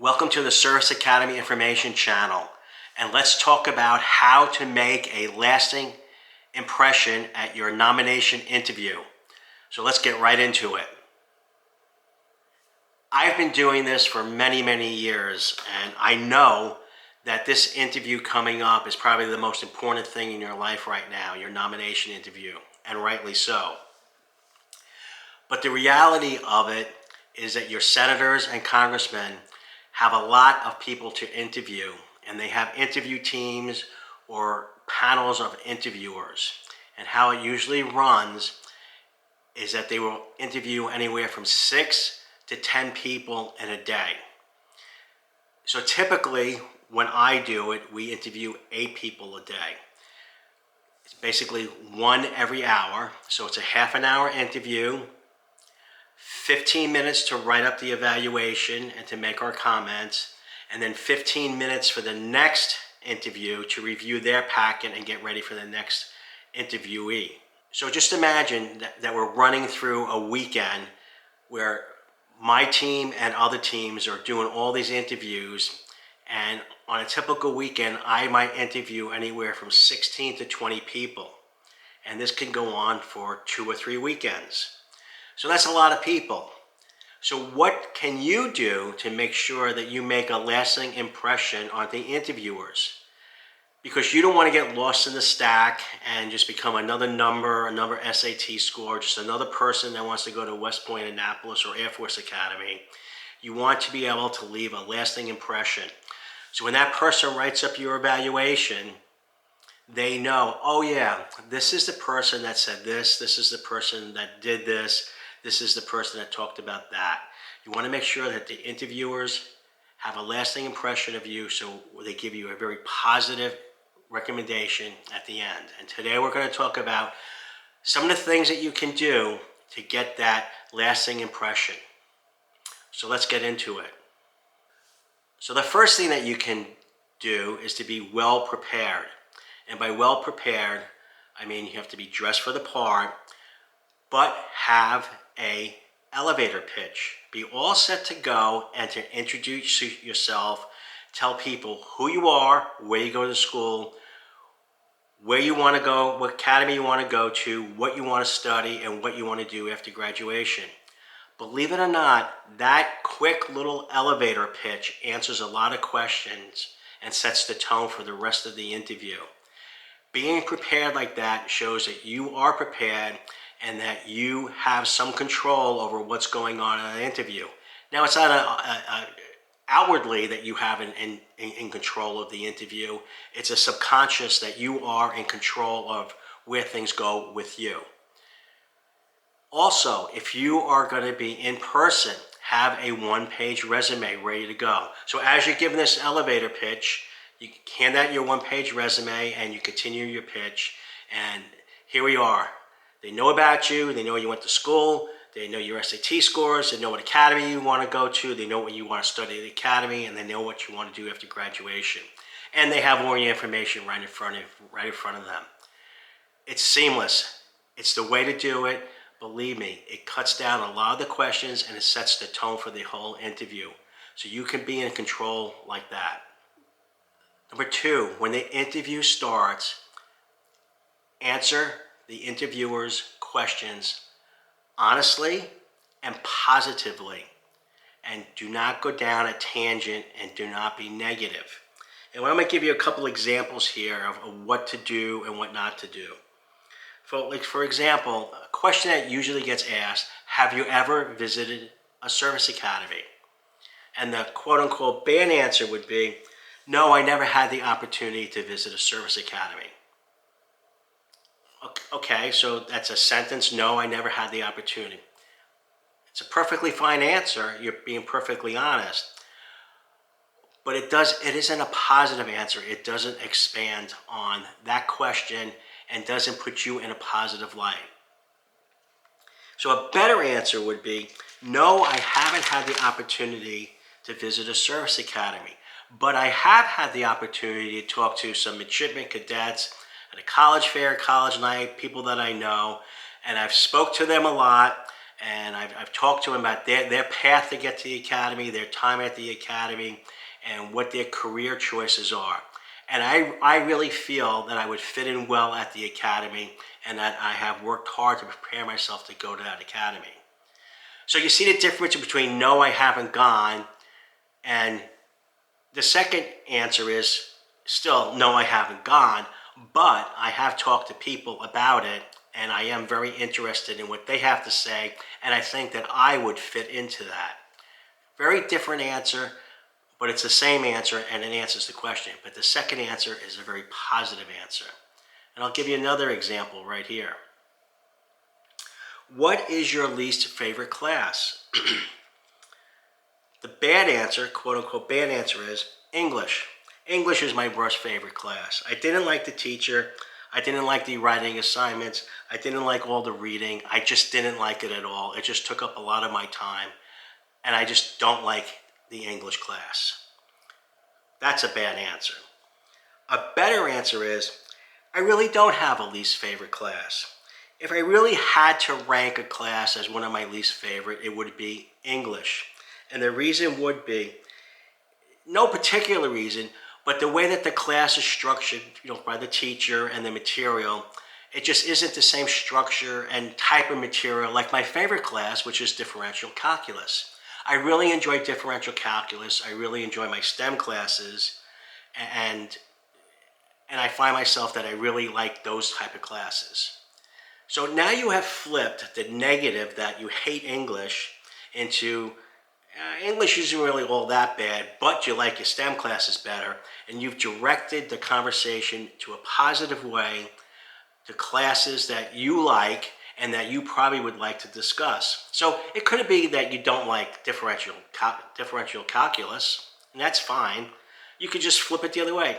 Welcome to the Service Academy Information Channel, and let's talk about how to make a lasting impression at your nomination interview. So let's get right into it. I've been doing this for many years, and I know that this interview coming up is probably the most important thing in your life right now, your nomination interview, and rightly so. But the reality of it is that your senators and congressmen have a lot of people to interview, and they have interview teams or panels of interviewers. And how it usually runs is that they will interview anywhere from 6 to 10 people in a day. So typically, when I do it, we interview 8 people a day. It's basically one every hour. So it's a half an hour interview, 15 minutes to write up the evaluation and to make our comments, and then 15 minutes for the next interview to review their packet and get ready for the next interviewee. So just imagine that we're running through a weekend where my team and other teams are doing all these interviews, and on a typical weekend, I might interview anywhere from 16 to 20 people. And this can go on for 2 or 3 weekends. So that's a lot of people. So what can you do to make sure that you make a lasting impression on the interviewers? Because you don't want to get lost in the stack and just become another number, another SAT score, just another person that wants to go to West Point, Annapolis, or Air Force Academy. You want to be able to leave a lasting impression. So when that person writes up your evaluation, they know, oh yeah, this is the person that said this is the person that did this is the person that talked about that. You want to make sure that the interviewers have a lasting impression of you, so they give you a very positive recommendation at the end. And today we're going to talk about some of the things that you can do to get that lasting impression. So let's get into it. So the first thing that you can do is to be well prepared. And by well prepared, I mean you have to be dressed for the part, but have a elevator pitch. Be all set to go and to introduce yourself, tell people who you are, where you go to school, where you want to go, what academy you want to go to, what you want to study, and what you want to do after graduation. Believe it or not, that quick little elevator pitch answers a lot of questions and sets the tone for the rest of the interview. Being prepared like that shows that you are prepared and that you have some control over what's going on in an interview. Now, it's not outwardly that you have in control of the interview. It's a subconscious that you are in control of where things go with you. Also, if you are going to be in person, have a one-page resume ready to go. So as you're giving this elevator pitch, you hand out your one-page resume and you continue your pitch. And here we are. They know about you. They know you went to school. They know your SAT scores. They know what academy you want to go to. They know what you want to study at the academy, and they know what you want to do after graduation. And they have all your information right in front of them. It's seamless. It's the way to do it. Believe me, it cuts down a lot of the questions and it sets the tone for the whole interview. So you can be in control like that. Number 2, when the interview starts, answer the interviewer's questions honestly and positively, and do not go down a tangent and do not be negative. And I'm going to give you a couple examples here of what to do and what not to do. For example, a question that usually gets asked, have you ever visited a service academy? And the quote-unquote bad answer would be, no, I never had the opportunity to visit a service academy. Okay, so that's a sentence, no, I never had the opportunity. It's a perfectly fine answer, you're being perfectly honest. But it isn't a positive answer. It doesn't expand on that question and doesn't put you in a positive light. So a better answer would be, no, I haven't had the opportunity to visit a service academy, but I have had the opportunity to talk to some midshipmen cadets at a college fair, college night, people that I know, and I've spoke to them a lot, and I've talked to them about their path to get to the academy, their time at the academy, and what their career choices are. And I really feel that I would fit in well at the academy and that I have worked hard to prepare myself to go to that academy. So you see the difference between no, I haven't gone, and the second answer is still no, I haven't gone, but I have talked to people about it and I am very interested in what they have to say, and I think that I would fit into that. Very different answer, but it's the same answer and it answers the question. But the second answer is a very positive answer. And I'll give you another example right here. What is your least favorite class? The bad answer, quote unquote bad answer, is English. English is my worst favorite class. I didn't like the teacher. I didn't like the writing assignments. I didn't like all the reading. I just didn't like it at all. It just took up a lot of my time. And I just don't like the English class. That's a bad answer. A better answer is, I really don't have a least favorite class. If I really had to rank a class as one of my least favorite, it would be English. And the reason would be, no particular reason, but the way that the class is structured, by the teacher and the material, it just isn't the same structure and type of material like my favorite class, which is differential calculus. I really enjoy differential calculus. I really enjoy my STEM classes, and I find myself that I really like those type of classes. So now you have flipped the negative that you hate English into English isn't really all that bad, but you like your STEM classes better, and you've directed the conversation to a positive way to classes that you like and that you probably would like to discuss. So it could be that you don't like differential calculus, and that's fine. You could just flip it the other way.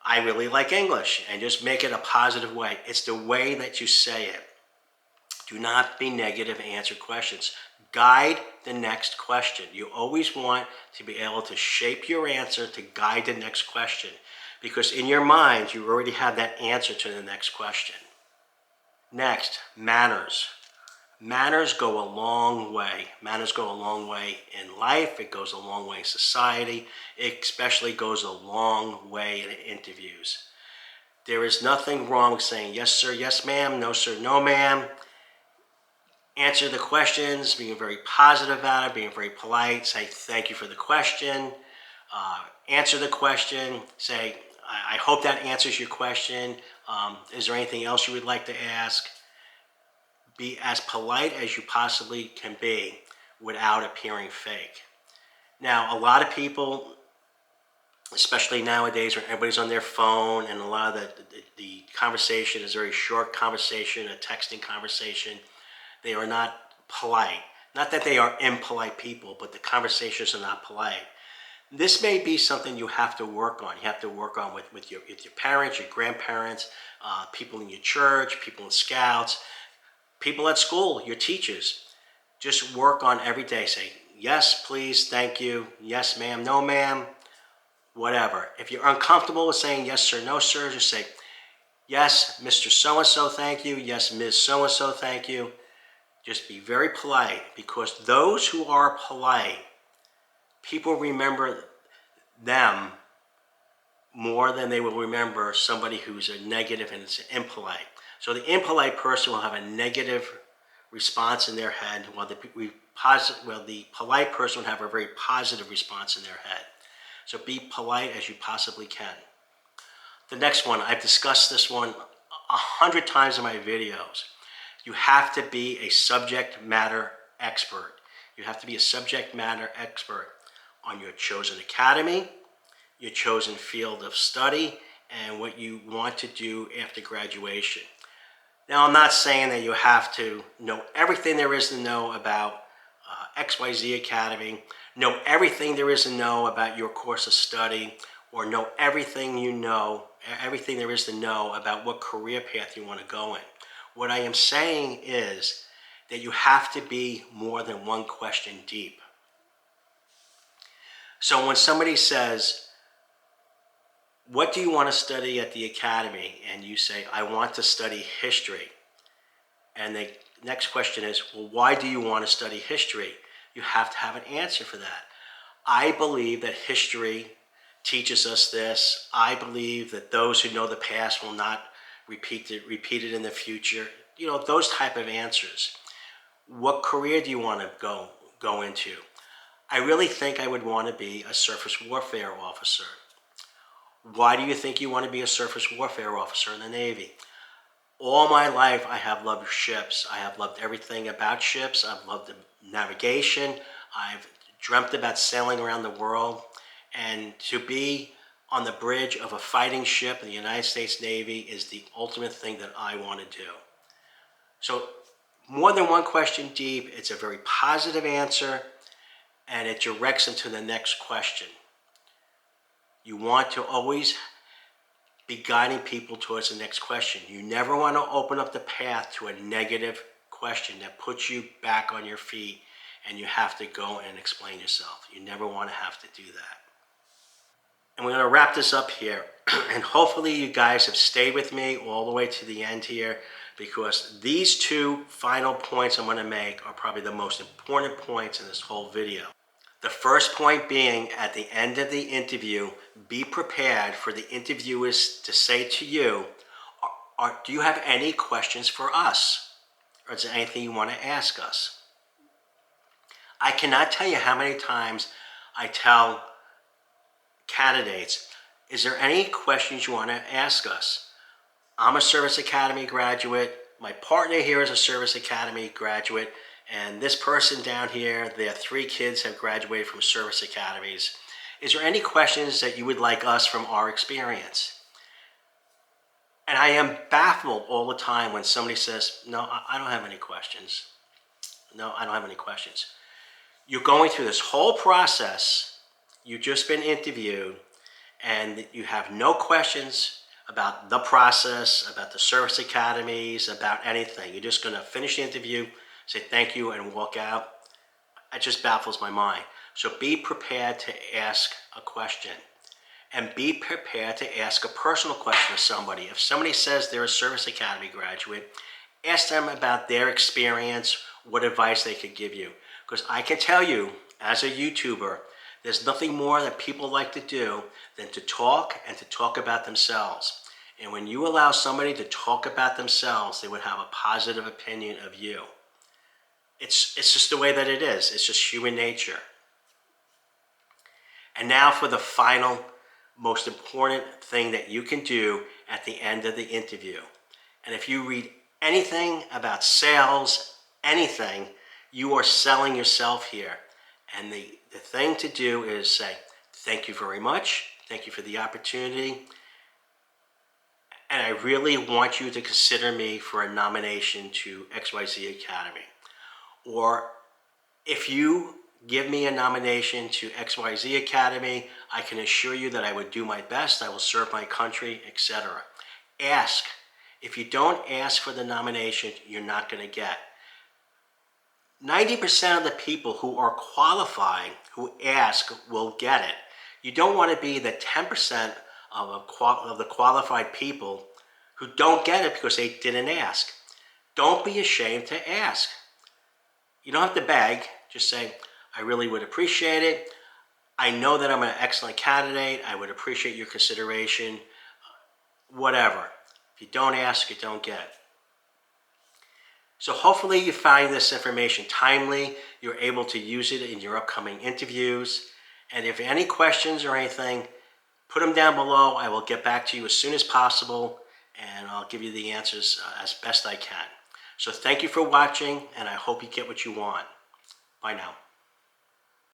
I really like English, and just make it a positive way. It's the way that you say it. Do not be negative, answer questions. Guide the next question. You always want to be able to shape your answer to guide the next question, because in your mind, you already have that answer to the next question. Next, manners. Manners go a long way. Manners go a long way in life. It goes a long way in society. It especially goes a long way in interviews. There is nothing wrong with saying yes, sir, yes, ma'am, no, sir, no, ma'am. Answer the questions, being very positive about it, being very polite. Say thank you for the question. Answer the question. Say, I hope that answers your question. Is there anything else you would like to ask? Be as polite as you possibly can be without appearing fake. Now, a lot of people, especially nowadays when everybody's on their phone and a lot of the conversation is a very short conversation, a texting conversation, they are not polite. Not that they are impolite people, but the conversations are not polite. This may be something you have to work on. You have to work on with your parents, your grandparents, people in your church, people in scouts, people at school, your teachers. Just work on every day. Say, yes, please, thank you. Yes, ma'am, no, ma'am, whatever. If you're uncomfortable with saying yes, sir, no, sir, just say, yes, Mr. So-and-so, thank you. Yes, Ms. So-and-so, thank you. Just be very polite, because those who are polite, people remember them more than they will remember somebody who's a negative and is impolite. So the impolite person will have a negative response in their head, while the polite person will have a very positive response in their head. So be polite as you possibly can. The next one, I've discussed this one 100 times in my videos. You have to be a subject matter expert. You have to be a subject matter expert on your chosen academy, your chosen field of study, and what you want to do after graduation. Now, I'm not saying that you have to know everything there is to know about XYZ Academy, know everything there is to know about your course of study, or know everything there is to know about what career path you want to go in. What I am saying is that you have to be more than one question deep. So when somebody says, what do you want to study at the academy? And you say, I want to study history. And they next question is, well, why do you want to study history? You have to have an answer for that. I believe that history teaches us this. I believe that those who know the past will not repeat it in the future. Those type of answers. What career do you want to go into? I really think I would want to be a surface warfare officer. Why do you think you want to be a surface warfare officer in the Navy? All my life, I have loved ships. I have loved everything about ships. I've loved the navigation. I've dreamt about sailing around the world. And to be on the bridge of a fighting ship in the United States Navy is the ultimate thing that I want to do. So more than one question deep, it's a very positive answer, and it directs into the next question. You want to always be guiding people towards the next question. You never want to open up the path to a negative question that puts you back on your feet and you have to go and explain yourself. You never want to have to do that. And we're going to wrap this up here. And hopefully you guys have stayed with me all the way to the end here, because these two final points I'm going to make are probably the most important points in this whole video. The first point being, at the end of the interview, be prepared for the interviewers to say to you, do you have any questions for us? Or is there anything you want to ask us? I cannot tell you how many times I tell candidates, is there any questions you want to ask us? I'm a Service Academy graduate. My partner here is a Service Academy graduate. And this person down here, their 3 kids have graduated from service academies. Is there any questions that you would like us from our experience? And I am baffled all the time when somebody says, no, I don't have any questions. No, I don't have any questions. You're going through this whole process. You've just been interviewed, and you have no questions about the process, about the service academies, about anything. You're just going to finish the interview, say thank you, and walk out. It just baffles my mind. So be prepared to ask a question, and be prepared to ask a personal question to somebody. If somebody says they're a Service Academy graduate, ask them about their experience, what advice they could give you. Because I can tell you, as a YouTuber, there's nothing more that people like to do than to talk and to talk about themselves. And when you allow somebody to talk about themselves, they would have a positive opinion of you. It's just the way that it is. It's just human nature. And now for the final, most important thing that you can do at the end of the interview. And if you read anything about sales, anything, you are selling yourself here. And the thing to do is say, thank you very much. Thank you for the opportunity. And I really want you to consider me for a nomination to XYZ Academy. Or if you give me a nomination to XYZ Academy, I can assure you that I would do my best, I will serve my country, etc. Ask. If you don't ask for the nomination, you're not going to get. 90% of the people who are qualifying, who ask, will get it. You don't want to be the 10% of the qualified people who don't get it because they didn't ask. Don't be ashamed to ask. You don't have to beg. Just say, I really would appreciate it. I know that I'm an excellent candidate. I would appreciate your consideration. Whatever. If you don't ask, you don't get. So hopefully you find this information timely. You're able to use it in your upcoming interviews. And if any questions or anything, put them down below. I will get back to you as soon as possible, and I'll give you the answers as best I can. So thank you for watching, and I hope you get what you want. Bye now.